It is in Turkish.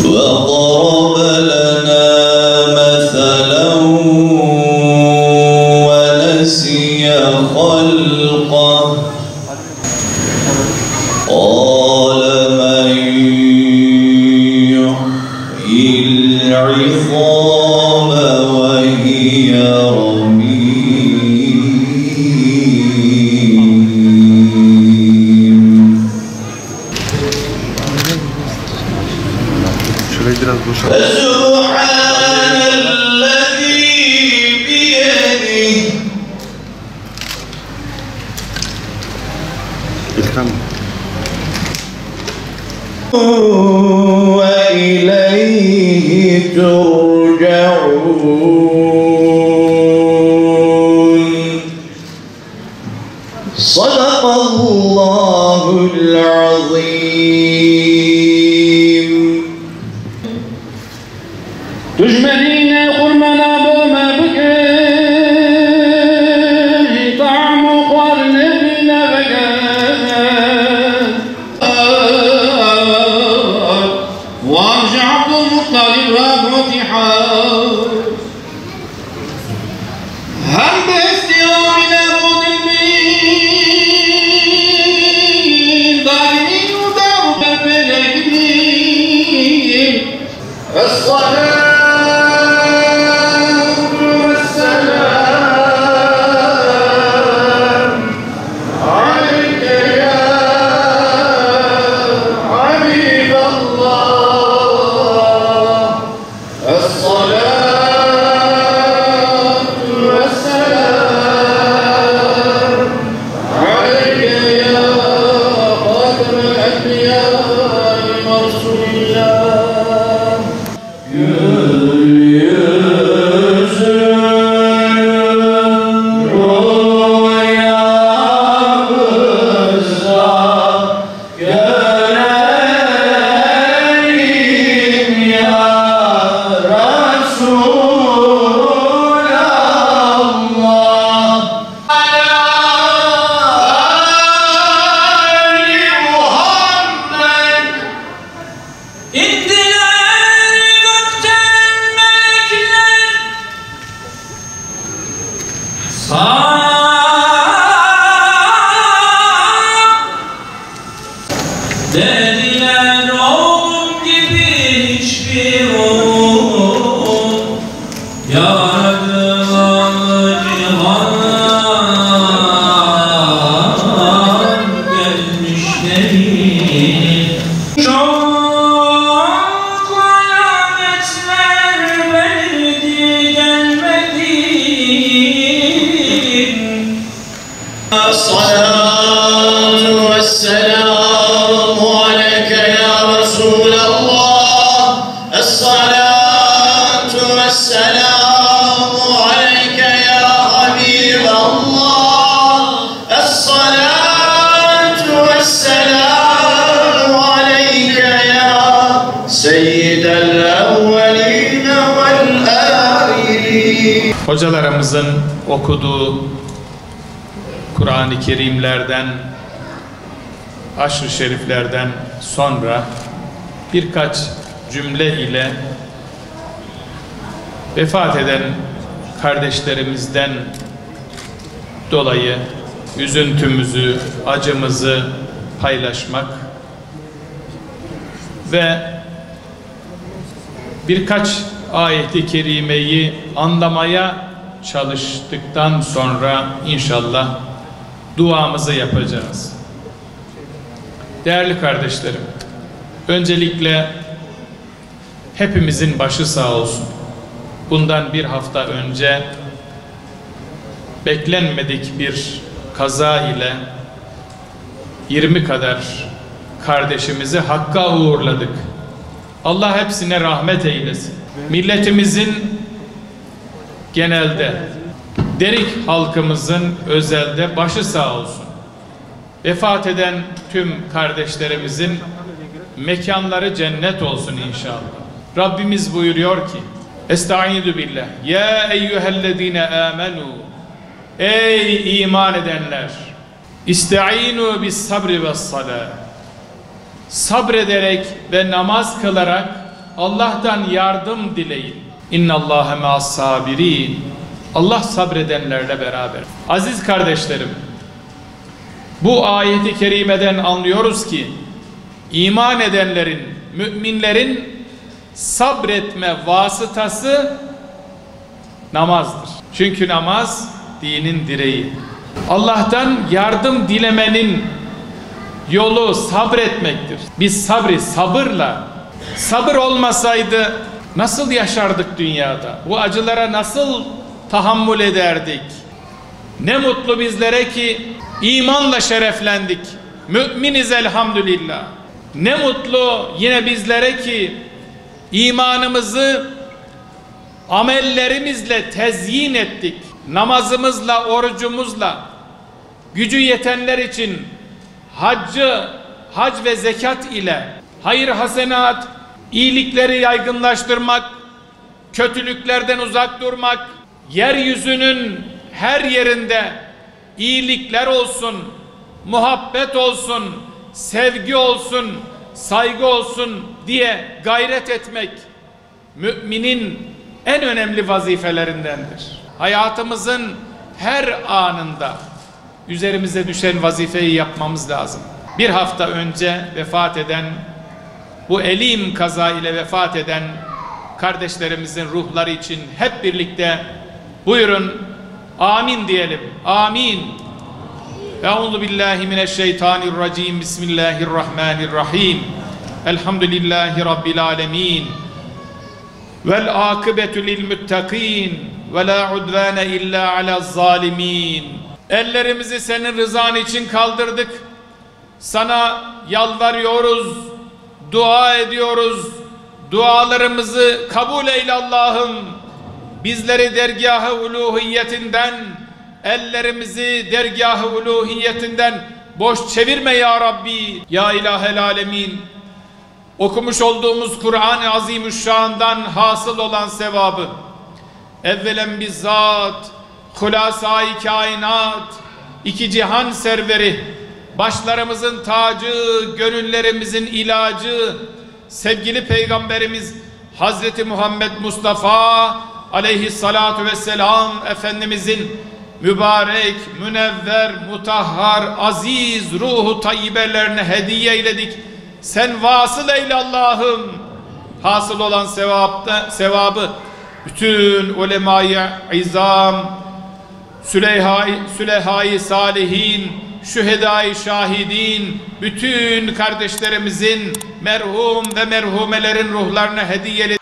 وضرب لنا مثلا ونسي خلقه قال من يحيي العظام وهي biraz boşalt. Subhanellezî biyedihi. İlkan. Ve ileyhi turcaûn. Sadakallâhu'l azîm. تجمدين قرمنا بما بكي طعم قرن بنا بكي وارجع عبد المطلب وفتحا هم باستيوم نبض المين ظالمين ودار بالبلد الصلاة Dediler oğlum gibi hiçbir oğul yaradılar cihan gelmiş değil. Çok alametler belirdi gelmedin. Salatu vesselam Hocalarımızın okuduğu Kur'an-ı Kerimlerden, aşr-ı şeriflerden sonra birkaç cümle ile vefat eden kardeşlerimizden dolayı üzüntümüzü, acımızı paylaşmak ve birkaç ayet-i kerimeyi anlamaya çalıştıktan sonra inşallah duamızı yapacağız. Değerli kardeşlerim, öncelikle hepimizin başı sağ olsun. Bundan bir hafta önce beklenmedik bir kaza ile 20 kadar kardeşimizi Hakk'a uğurladık. Allah hepsine rahmet eylesin. Milletimizin genelde, Derik halkımızın özelde başı sağ olsun. Vefat eden tüm kardeşlerimizin mekanları cennet olsun inşallah. Rabbimiz buyuruyor ki: Estaizu billah. Ya eyyühellezine amenu Ey iman edenler! İste'inu bis sabri ve salah. Sabrederek ve namaz kılarak Allah'tan yardım dileyin. İnnallâhe ma'as sabirin. Allah sabredenlerle beraber. Aziz kardeşlerim, bu ayeti kerimeden anlıyoruz ki iman edenlerin, müminlerin sabretme vasıtası namazdır. Çünkü namaz dinin direği. Allah'tan yardım dilemenin yolu sabretmektir. Biz sabırla, sabır olmasaydı nasıl yaşardık dünyada? Bu acılara nasıl tahammül ederdik? Ne mutlu bizlere ki imanla şereflendik. Müminiz elhamdülillah. Ne mutlu yine bizlere ki imanımızı amellerimizle tezyin ettik. Namazımızla, orucumuzla, gücü yetenler için hac ve zekat ile hayır hasenat, iyilikleri yaygınlaştırmak, kötülüklerden uzak durmak, yeryüzünün her yerinde iyilikler olsun, muhabbet olsun, sevgi olsun, saygı olsun diye gayret etmek müminin en önemli vazifelerindendir. Hayatımızın her anında üzerimize düşen vazifeyi yapmamız lazım. Bir hafta önce vefat eden, bu elim kaza ile vefat eden kardeşlerimizin ruhları için hep birlikte buyurun amin diyelim. Amin. Euzu billahi mineşşeytanirracim. Bismillahirrahmanirrahim. Elhamdülillahi rabbil alamin. Vel akıbetu lil muttaqin ve la udvane illa ala'z zalimin. Ellerimizi senin rızan için kaldırdık. Sana yalvarıyoruz, dua ediyoruz. Dualarımızı kabul eyle Allah'ım. Bizleri dergâh-ı uluhiyetinden, ellerimizi dergâh-ı uluhiyetinden boş çevirme ya Rabbi. Ya ilahel alemin. Okumuş olduğumuz Kur'an-ı Azimüşşan'dan hasıl olan sevabı evvelen bizzat Hulasa-i kainat, iki cihan serveri, başlarımızın tacı, gönüllerimizin ilacı, sevgili Peygamberimiz Hazreti Muhammed Mustafa aleyhissalatu vesselam Efendimizin mübarek, münevver, mutahhar, aziz ruhu tayyibelerine hediye eyledik. Sen vasıl eyle Allah'ım. Hasıl olan sevabı bütün ulema-i izam, sülehâ-i salihin, şühedâ-i şahidin, bütün kardeşlerimizin, merhum ve merhumelerin ruhlarına hediye